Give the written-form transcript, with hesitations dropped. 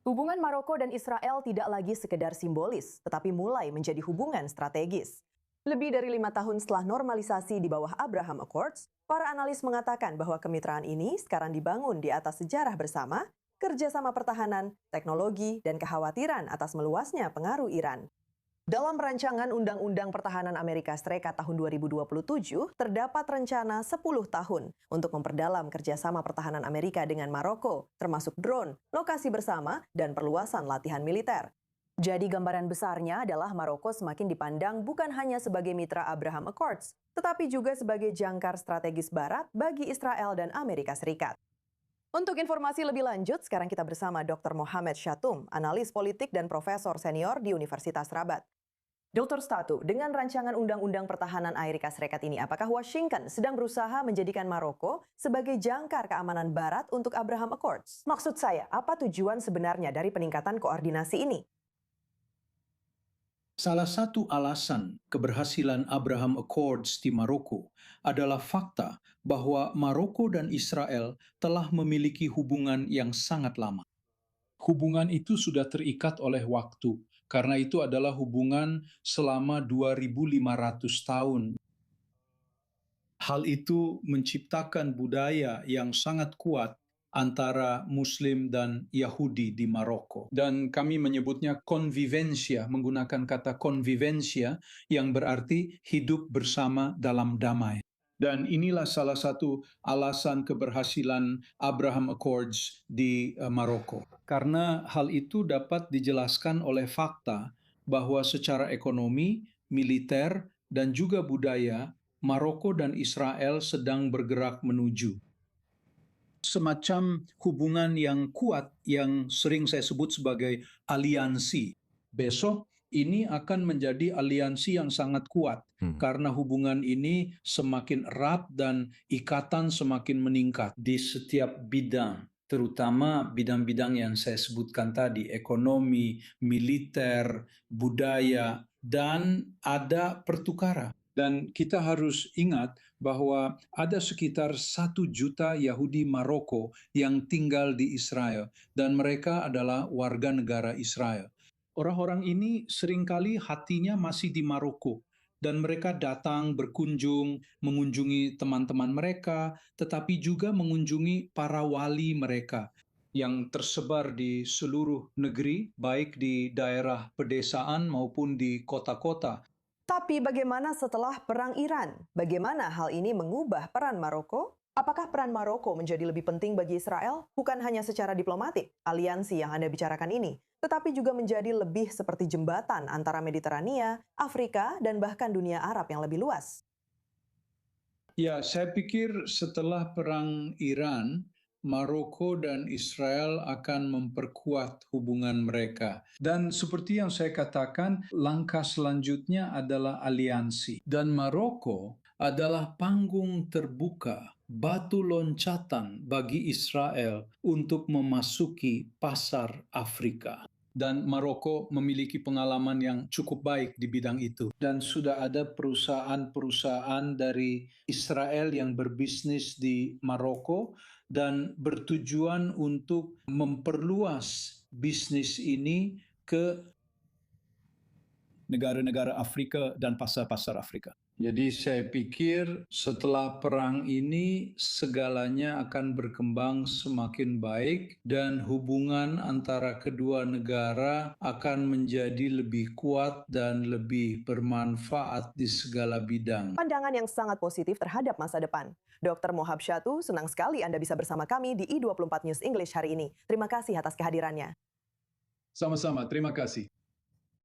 Hubungan Maroko dan Israel tidak lagi sekedar simbolis, tetapi mulai menjadi hubungan strategis. Lebih dari 5 tahun setelah normalisasi di bawah Abraham Accords, para analis mengatakan bahwa kemitraan ini sekarang dibangun di atas sejarah bersama, kerjasama pertahanan, teknologi, dan kekhawatiran atas meluasnya pengaruh Iran. Dalam rancangan Undang-Undang Pertahanan Amerika Serikat tahun 2027, terdapat rencana 10 tahun untuk memperdalam kerjasama pertahanan Amerika dengan Maroko, termasuk drone, lokasi bersama, dan perluasan latihan militer. Jadi gambaran besarnya adalah Maroko semakin dipandang bukan hanya sebagai mitra Abraham Accords, tetapi juga sebagai jangkar strategis Barat bagi Israel dan Amerika Serikat. Untuk informasi lebih lanjut, sekarang kita bersama Dr. Mohamed Shatum, analis politik dan profesor senior di Universitas Rabat. Dr. Statu, dengan rancangan Undang-Undang Pertahanan Amerika Serikat ini, apakah Washington sedang berusaha menjadikan Maroko sebagai jangkar keamanan Barat untuk Abraham Accords? Maksud saya, apa tujuan sebenarnya dari peningkatan koordinasi ini? Salah satu alasan keberhasilan Abraham Accords di Maroko adalah fakta bahwa Maroko dan Israel telah memiliki hubungan yang sangat lama. Hubungan itu sudah terikat oleh waktu, karena itu adalah hubungan selama 2.500 tahun. Hal itu menciptakan budaya yang sangat kuat antara Muslim dan Yahudi di Maroko. Dan kami menyebutnya convivencia, menggunakan kata convivencia yang berarti hidup bersama dalam damai. Dan inilah salah satu alasan keberhasilan Abraham Accords di Maroko. Karena hal itu dapat dijelaskan oleh fakta bahwa secara ekonomi, militer, dan juga budaya, Maroko dan Israel sedang bergerak menuju semacam hubungan yang kuat yang sering saya sebut sebagai aliansi. Besok ini akan menjadi aliansi yang sangat kuat karena hubungan ini semakin erat dan ikatan semakin meningkat di setiap bidang, terutama bidang-bidang yang saya sebutkan tadi, ekonomi, militer, budaya, dan ada pertukaran. Dan kita harus ingat bahwa ada sekitar 1 juta Yahudi Maroko yang tinggal di Israel, dan mereka adalah warga negara Israel. Orang-orang ini seringkali hatinya masih di Maroko, dan mereka datang berkunjung, mengunjungi teman-teman mereka, tetapi juga mengunjungi para wali mereka yang tersebar di seluruh negeri, baik di daerah pedesaan maupun di kota-kota. Tapi bagaimana setelah Perang Iran? Bagaimana hal ini mengubah peran Maroko? Apakah peran Maroko menjadi lebih penting bagi Israel? Bukan hanya secara diplomatik, aliansi yang Anda bicarakan ini, tetapi juga menjadi lebih seperti jembatan antara Mediterania, Afrika, dan bahkan dunia Arab yang lebih luas. Ya, saya pikir setelah Perang Iran, Maroko dan Israel akan memperkuat hubungan mereka. Dan seperti yang saya katakan, langkah selanjutnya adalah aliansi. Dan Maroko adalah panggung terbuka, batu loncatan bagi Israel untuk memasuki pasar Afrika. Dan Maroko memiliki pengalaman yang cukup baik di bidang itu. Dan sudah ada perusahaan-perusahaan dari Israel yang berbisnis di Maroko dan bertujuan untuk memperluas bisnis ini ke negara-negara Afrika dan pasar-pasar Afrika. Jadi saya pikir setelah perang ini segalanya akan berkembang semakin baik dan hubungan antara kedua negara akan menjadi lebih kuat dan lebih bermanfaat di segala bidang. Pandangan yang sangat positif terhadap masa depan. Dr. Mohamed Shatum, senang sekali Anda bisa bersama kami di I24 News English hari ini. Terima kasih atas kehadirannya. Sama-sama, terima kasih.